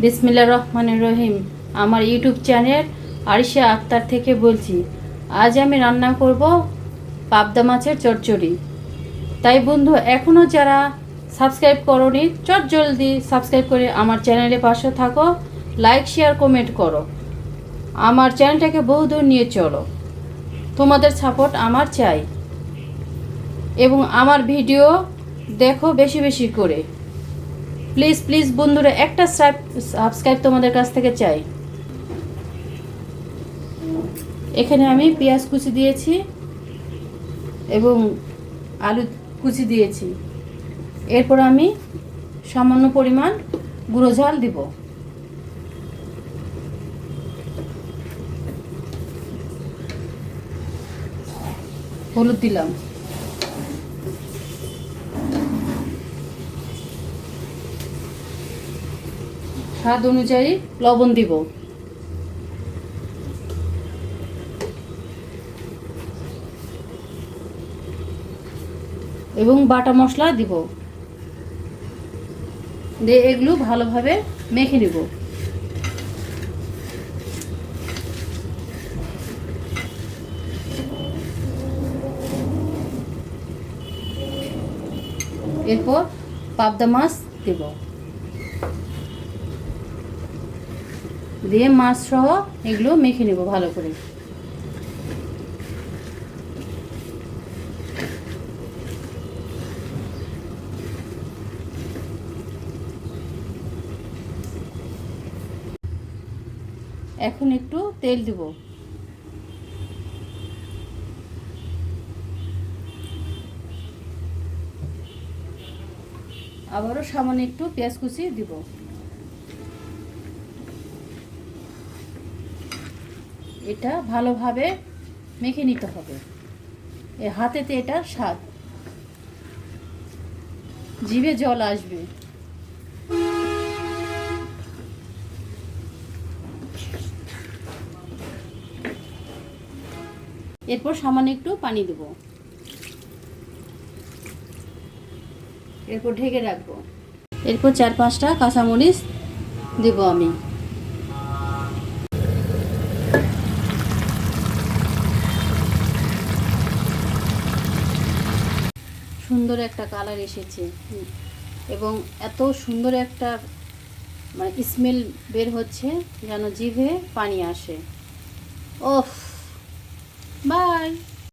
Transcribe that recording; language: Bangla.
বিসমিল্লাহির রহমানির রহিম। আমার ইউটিউব চ্যানেল আরিশা আক্তার থেকে বলছি। আজ আমি রান্না করব পাবদা মাছের চচ্চড়ি। তাই বন্ধু, এখনও যারা সাবস্ক্রাইব করোনি জলদি সাবস্ক্রাইব করে আমার চ্যানেলের পাশে থাকো, লাইক শেয়ার কমেন্ট করো, আমার চ্যানেলটাকে বহুদূর নিয়ে চলো। তোমাদের সাপোর্ট আমার চাই এবং আমার ভিডিও দেখো বেশি বেশি করে। প্লিজ প্লিজ বন্ধুরা, একটা সাবস্ক্রাইব তোমাদের কাছ থেকে চাই। এখানে আমি পেঁয়াজ কুচি দিয়েছি এবং আলু কুচি দিয়েছি। এরপর আমি সামান্য পরিমাণ গুঁড়ো ঝাল দিব। হলুদ দিলাম, স্বাদ অনুযায়ী লবণ দিব এবং বাটা মশলা দিব। দিয়ে এগুলো ভালোভাবে মেখে নিব। এরপর পাবদা মাছ দেব, দিয়ে মাছ সহ এগুলো মেখে নেব ভালো করে। এখন একটু তেল দেব। আবারও সামান্য একটু পেঁয়াজ কুচি দিব। এটা ভালোভাবে মেখে নিতে হবে। এ হাতেতে এটা স্বাদ, জিভে জল আসবে। এরপর সামান্য একটু পানি দেব। এরপর ঢেকে রাখবো। এরপর 4-5টা কাঁচামরিচ দেব আমি। সুন্দর একটা কালার এসেছে এবং এত সুন্দর একটা স্মেল বের হচ্ছে যেন জিভে পানি আসে। ওফ, বাই।